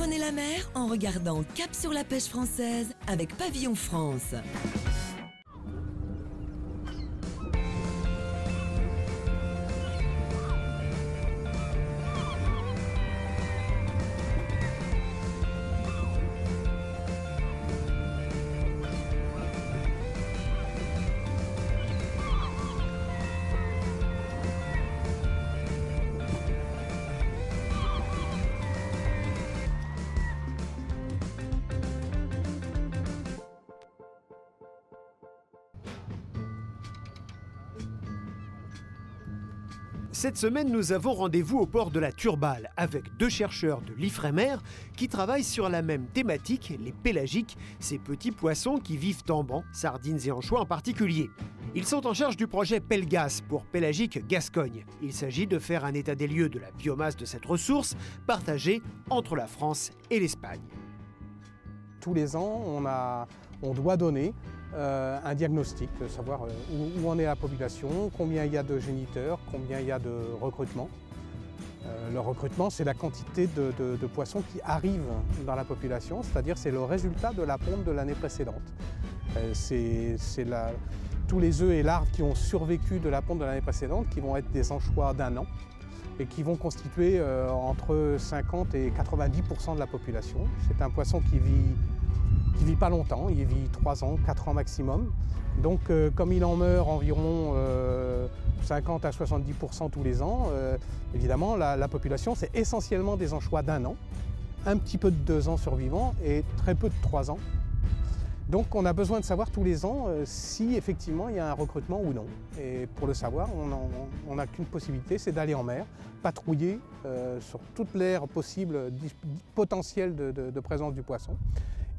Prenez la mer en regardant Cap sur la pêche française avec Pavillon France. Cette semaine, nous avons rendez-vous au port de la Turballe avec deux chercheurs de l'Ifremer qui travaillent sur la même thématique, les pélagiques, ces petits poissons qui vivent en banc, sardines et anchois en particulier. Ils sont en charge du projet Pelgas pour Pélagique Gascogne. Il s'agit de faire un état des lieux de la biomasse de cette ressource partagée entre la France et l'Espagne. Tous les ans, on doit donner un diagnostic, savoir où en est la population, combien il y a de géniteurs, combien il y a de recrutement. Le recrutement, c'est la quantité de poissons qui arrivent dans la population, c'est-à-dire c'est le résultat de la ponte de l'année précédente. Tous les œufs et larves qui ont survécu de la ponte de l'année précédente, qui vont être des anchois d'1 an et qui vont constituer entre 50 et 90% de la population. C'est un poisson qui vit pas longtemps, il vit 3 ans, 4 ans maximum. Donc comme il en meurt environ 50 à 70% tous les ans, évidemment la population c'est essentiellement des anchois d'1 an, un petit peu de 2 ans survivants et très peu de 3 ans. Donc on a besoin de savoir tous les ans si effectivement il y a un recrutement ou non. Et pour le savoir, on n'a qu'une possibilité, c'est d'aller en mer, patrouiller sur toute l'aire possible, potentielle de présence du poisson,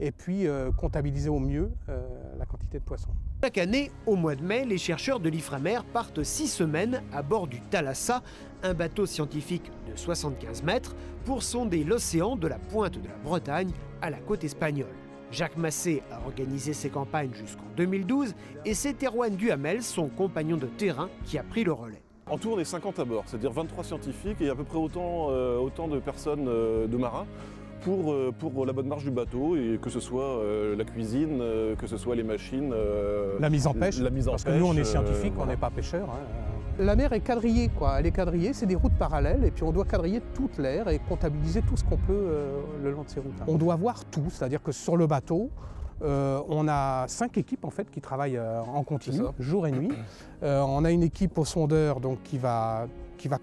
et puis comptabiliser au mieux la quantité de poissons. Chaque année, au mois de mai, les chercheurs de l'Ifremer partent 6 semaines à bord du Thalassa, un bateau scientifique de 75 mètres, pour sonder l'océan de la pointe de la Bretagne à la côte espagnole. Jacques Massé a organisé ces campagnes jusqu'en 2012 et c'est Erwan Duhamel, son compagnon de terrain, qui a pris le relais. En tout, on est 50 à bord, c'est-à-dire 23 scientifiques et à peu près autant de personnes, de marins, pour la bonne marche du bateau, et que ce soit la cuisine, que ce soit les machines. La mise en pêche, parce que nous on est scientifiques, on n'est pas pêcheurs. La mer est quadrillée, quoi. Elle est quadrillée, c'est des routes parallèles et puis on doit quadriller toute l'aire et comptabiliser tout ce qu'on peut le long de ces routes. On doit voir tout, c'est-à-dire que sur le bateau, on a 5 équipes en fait qui travaillent en continu, jour et nuit. On a une équipe au sondeur donc, qui va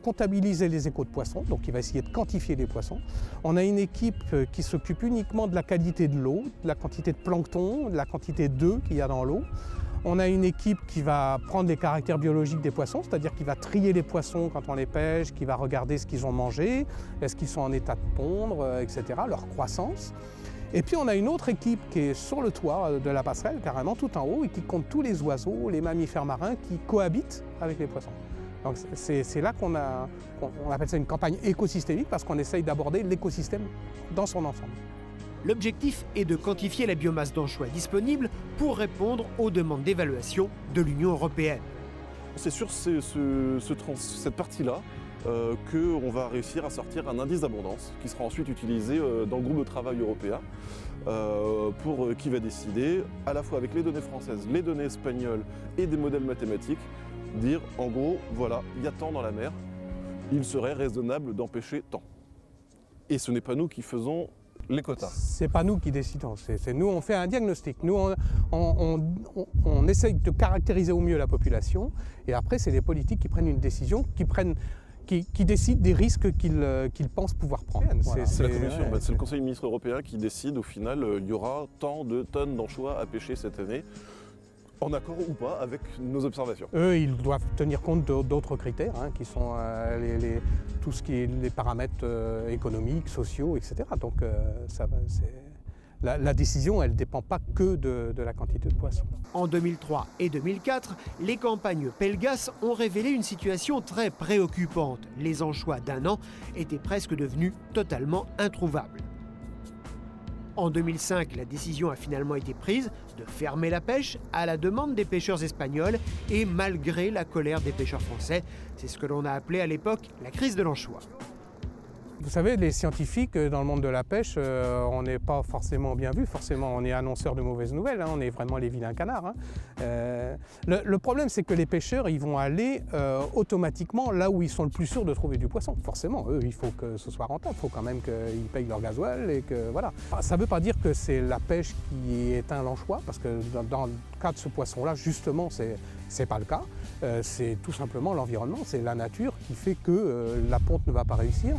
comptabiliser les échos de poissons, donc qui va essayer de quantifier les poissons. On a une équipe qui s'occupe uniquement de la qualité de l'eau, de la quantité de plancton, de la quantité d'œufs qu'il y a dans l'eau. On a une équipe qui va prendre les caractères biologiques des poissons, c'est-à-dire qui va trier les poissons quand on les pêche, qui va regarder ce qu'ils ont mangé, est-ce qu'ils sont en état de pondre, etc., leur croissance. Et puis on a une autre équipe qui est sur le toit de la passerelle, carrément tout en haut, et qui compte tous les oiseaux, les mammifères marins qui cohabitent avec les poissons. Donc c'est là qu'on appelle ça une campagne écosystémique, parce qu'on essaye d'aborder l'écosystème dans son ensemble. L'objectif est de quantifier la biomasse d'anchois disponible pour répondre aux demandes d'évaluation de l'Union européenne. C'est sur cette partie-là qu'on va réussir à sortir un indice d'abondance qui sera ensuite utilisé dans le groupe de travail européen qui va décider, à la fois avec les données françaises, les données espagnoles et des modèles mathématiques, dire en gros, voilà, il y a tant dans la mer, il serait raisonnable d'empêcher tant. Et ce n'est pas nous qui faisons les quotas. C'est pas nous qui décidons, c'est nous, on fait un diagnostic. Nous, on essaye de caractériser au mieux la population, et après, c'est les politiques qui prennent une décision, qui décident des risques qu'ils pensent pouvoir prendre. Voilà. C'est la Commission, c'est le Conseil des ministres européen qui décide au final, il y aura tant de tonnes d'anchois à pêcher cette année, en accord ou pas avec nos observations. Eux, ils doivent tenir compte d'autres critères, qui sont tout ce qui est les paramètres économiques, sociaux, etc. Donc la décision, elle ne dépend pas que de la quantité de poissons. En 2003 et 2004, les campagnes Pelgas ont révélé une situation très préoccupante. Les anchois d'1 an étaient presque devenus totalement introuvables. En 2005, la décision a finalement été prise de fermer la pêche à la demande des pêcheurs espagnols et malgré la colère des pêcheurs français. C'est ce que l'on a appelé à l'époque la crise de l'anchois. Vous savez, les scientifiques dans le monde de la pêche, on n'est pas forcément bien vus, forcément on est annonceurs de mauvaises nouvelles, hein, on est vraiment les vilains canards. Hein. Le problème c'est que les pêcheurs ils vont aller automatiquement là où ils sont le plus sûrs de trouver du poisson. Forcément, eux il faut que ce soit rentable, il faut quand même qu'ils payent leur gasoil et que voilà. Ça ne veut pas dire que c'est la pêche qui est un l'anchois, parce que dans le cas de ce poisson-là, justement, c'est pas le cas. C'est tout simplement l'environnement, c'est la nature qui fait que la ponte ne va pas réussir.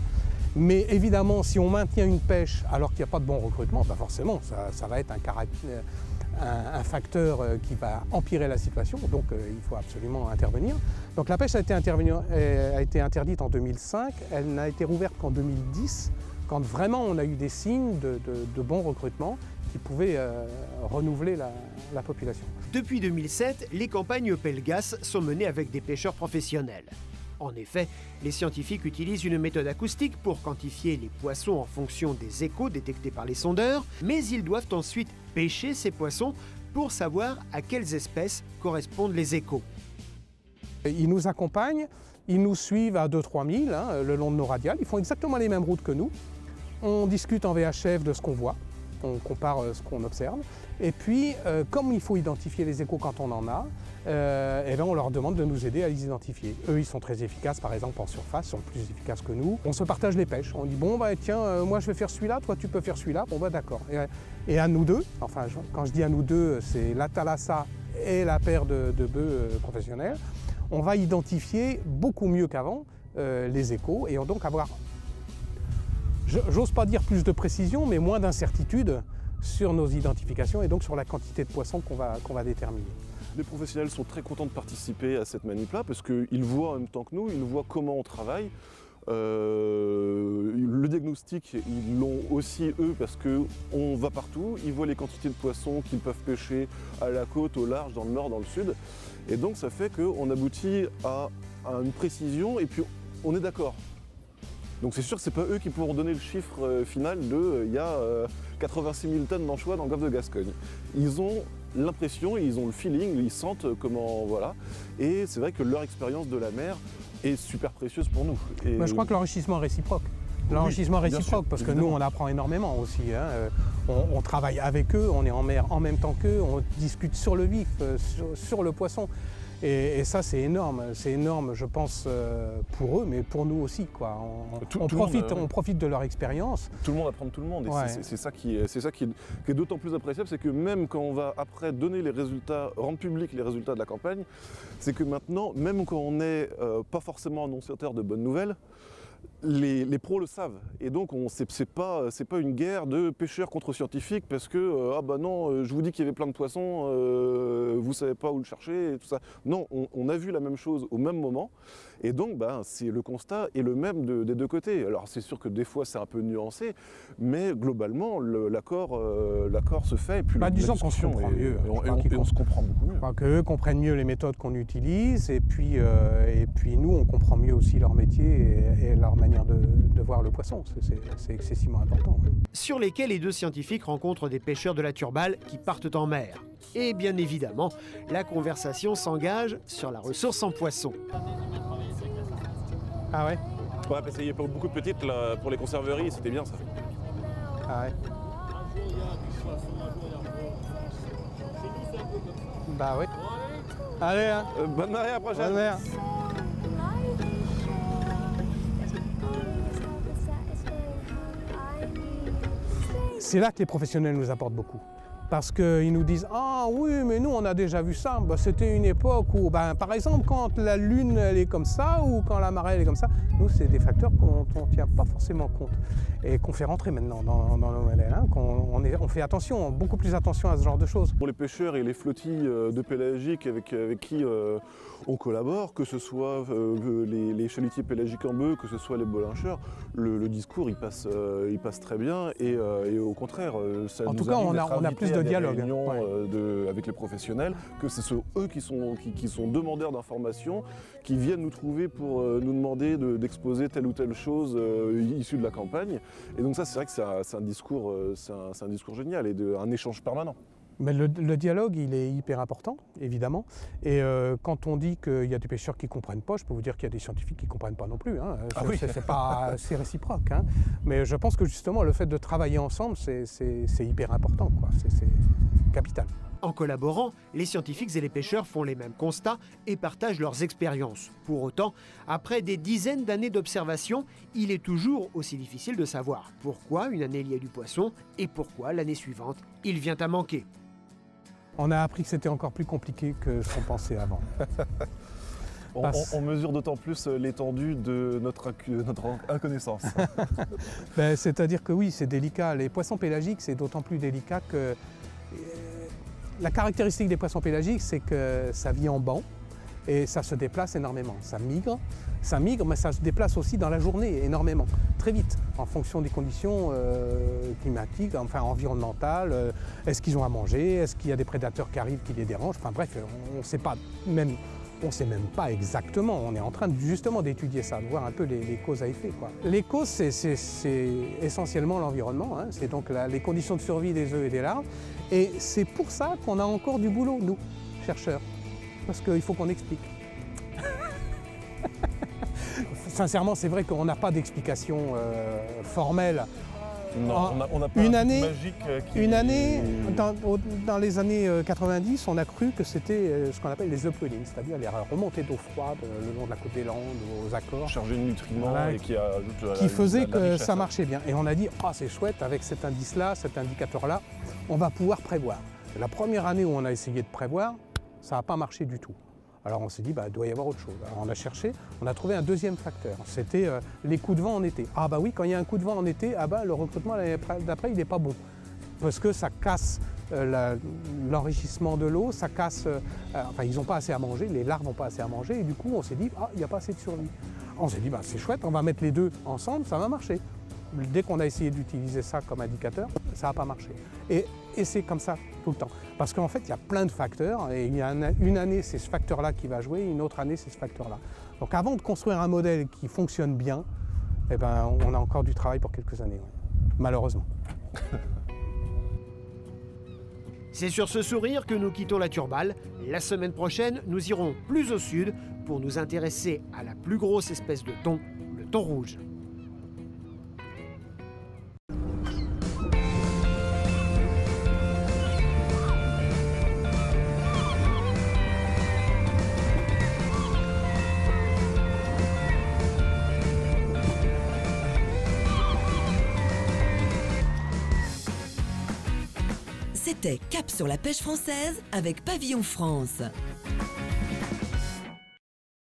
Mais évidemment, si on maintient une pêche alors qu'il n'y a pas de bon recrutement, bah forcément, ça va être un facteur qui va empirer la situation, donc il faut absolument intervenir. Donc la pêche a été interdite en 2005, elle n'a été rouverte qu'en 2010, quand vraiment on a eu des signes de bon recrutement qui pouvaient renouveler la population. Depuis 2007, les campagnes Pelgas sont menées avec des pêcheurs professionnels. En effet, les scientifiques utilisent une méthode acoustique pour quantifier les poissons en fonction des échos détectés par les sondeurs, mais ils doivent ensuite pêcher ces poissons pour savoir à quelles espèces correspondent les échos. Ils nous accompagnent, ils nous suivent à 2-3 000 hein, le long de nos radiales, ils font exactement les mêmes routes que nous. On discute en VHF de ce qu'on voit, on compare ce qu'on observe. Et puis, comme il faut identifier les échos quand on en a, et bien on leur demande de nous aider à les identifier. Eux, ils sont très efficaces, par exemple en surface, ils sont plus efficaces que nous. On se partage les pêches. On dit, bon, bah, tiens, moi je vais faire celui-là, toi tu peux faire celui-là. Bon, bah d'accord. Et à nous deux, enfin, quand je dis à nous deux, c'est la thalassa et la paire de bœufs professionnels, on va identifier beaucoup mieux qu'avant les échos et donc avoir, j'ose pas dire plus de précision, mais moins d'incertitude sur nos identifications et donc sur la quantité de poissons qu'on va déterminer. Les professionnels sont très contents de participer à cette manip-là parce qu'ils voient en même temps que nous, ils voient comment on travaille. Le diagnostic, ils l'ont aussi eux parce qu'on va partout, ils voient les quantités de poissons qu'ils peuvent pêcher à la côte, au large, dans le nord, dans le sud. Et donc ça fait qu'on aboutit à une précision et puis on est d'accord. Donc c'est sûr que ce n'est pas eux qui pourront donner le chiffre final de il y a 86 000 tonnes d'anchois dans le golfe de Gascogne. Ils ont l'impression, ils ont le feeling, ils sentent comment, voilà. Et c'est vrai que leur expérience de la mer est super précieuse pour nous. Et moi, je crois que l'enrichissement est réciproque. L'enrichissement réciproque, parce que nous, on apprend énormément aussi. Hein. On travaille avec eux, on est en mer en même temps qu'eux, on discute sur le vif, sur le poisson. Et ça, c'est énorme, je pense, pour eux, mais pour nous aussi, quoi. On profite de leur expérience. Tout le monde apprend de tout le monde, et ouais. C'est ça qui est d'autant plus appréciable, c'est que même quand on va après donner les résultats, rendre public les résultats de la campagne, c'est que maintenant, même quand on n'est pas forcément annonciateur de bonnes nouvelles, les pros le savent, et donc c'est pas une guerre de pêcheurs contre scientifiques parce que ah bah non, je vous dis qu'il y avait plein de poissons, vous savez pas où le chercher et tout ça. Non, on a vu la même chose au même moment, et donc bah, le constat est le même des deux côtés. Alors c'est sûr que des fois c'est un peu nuancé, mais globalement l'accord se fait, et puis disons qu'on se comprend mieux, on se comprend beaucoup mieux. Je crois qu'eux comprennent mieux les méthodes qu'on utilise, et puis nous on comprend mieux aussi leur métier et leur manière de voir le poisson, c'est excessivement important. Sur les quais, les deux scientifiques rencontrent des pêcheurs de la Turballe qui partent en mer. Et bien évidemment, la conversation s'engage sur la ressource en poissons. Ah ouais? Ouais, parce qu'il y a beaucoup de petites là, pour les conserveries, c'était bien ça. Ah ouais? Bah oui. Allez, hein. Bonne marée, à la prochaine. Bonne mer. C'est là que les professionnels nous apportent beaucoup. Parce qu'ils nous disent « Ah oui, mais nous on a déjà vu ça, bah, c'était une époque où, bah, par exemple, quand la lune elle est comme ça ou quand la marée elle est comme ça, nous c'est des facteurs qu'on ne tient pas forcément compte et qu'on fait rentrer maintenant dans nos modèles, hein, on fait attention, beaucoup plus attention à ce genre de choses. Pour les pêcheurs et les flottilles de pélagiques avec qui on collabore, que ce soit les chalutiers pélagiques en bœuf, que ce soit les bolincheurs, le discours il passe très bien, et au contraire, ça en nous tout cas on a plus de dialogue avec les professionnels, que ce sont eux qui sont demandeurs d'informations, qui viennent nous trouver pour nous demander d'exposer telle ou telle chose issue de la campagne. Et donc ça, c'est vrai que c'est un discours génial et un échange permanent. Mais le dialogue, il est hyper important, évidemment. Et quand on dit qu'il y a des pêcheurs qui ne comprennent pas, je peux vous dire qu'il y a des scientifiques qui ne comprennent pas non plus. Hein. Ah oui. C'est réciproque. Hein. Mais je pense que justement, le fait de travailler ensemble, c'est hyper important, quoi. C'est capital. En collaborant, les scientifiques et les pêcheurs font les mêmes constats et partagent leurs expériences. Pour autant, après des dizaines d'années d'observation, il est toujours aussi difficile de savoir pourquoi une année il y a du poisson et pourquoi l'année suivante il vient à manquer. On a appris que c'était encore plus compliqué que ce qu'on pensait avant. On mesure d'autant plus l'étendue de notre inconnaissance. C'est-à-dire que oui, c'est délicat. Les poissons pélagiques, c'est d'autant plus délicat que... La caractéristique des poissons pélagiques, c'est que ça vit en banc et ça se déplace énormément. Ça migre, mais ça se déplace aussi dans la journée énormément, très vite, en fonction des conditions climatiques, enfin environnementales. Est-ce qu'ils ont à manger? Est-ce qu'il y a des prédateurs qui arrivent qui les dérangent? Enfin bref, on ne sait pas même. On ne sait même pas exactement, on est en train justement d'étudier ça, de voir un peu les causes à effet, quoi. Les causes, c'est essentiellement l'environnement, hein. C'est donc les conditions de survie des œufs et des larves. Et c'est pour ça qu'on a encore du boulot, nous, chercheurs, parce qu'il faut qu'on explique. Sincèrement, c'est vrai qu'on n'a pas d'explication formelle. Non, on n'a pas une un année, magique qui... Une année, dans les années 90, on a cru que c'était ce qu'on appelle les upwelling, c'est-à-dire les remontées d'eau froide le long de la côte des Landes, aux Accords. Chargé de nutriments, voilà, et qui faisait que ça marchait bien. Et on a dit, oh, c'est chouette, avec cet indice-là, cet indicateur-là, on va pouvoir prévoir. Et la première année où on a essayé de prévoir, ça n'a pas marché du tout. Alors on s'est dit, il doit y avoir autre chose. Alors on a cherché, on a trouvé un deuxième facteur, c'était les coups de vent en été. Ah bah oui, quand il y a un coup de vent en été, le recrutement d'après, il n'est pas bon. Parce que ça casse l'enrichissement de l'eau, ça casse... ils n'ont pas assez à manger, les larves n'ont pas assez à manger, et du coup on s'est dit, il n'y a pas assez de survie. On s'est dit, c'est chouette, on va mettre les deux ensemble, ça va marcher. Dès qu'on a essayé d'utiliser ça comme indicateur, ça n'a pas marché. Et c'est comme ça tout le temps. Parce qu'en fait, il y a plein de facteurs, et il y a une année, c'est ce facteur-là qui va jouer, une autre année, c'est ce facteur-là. Donc avant de construire un modèle qui fonctionne bien, on a encore du travail pour quelques années, malheureusement. C'est sur ce sourire que nous quittons la Turballe. La semaine prochaine, nous irons plus au sud pour nous intéresser à la plus grosse espèce de thon, le thon rouge. C'était Cap sur la pêche française avec Pavillon France.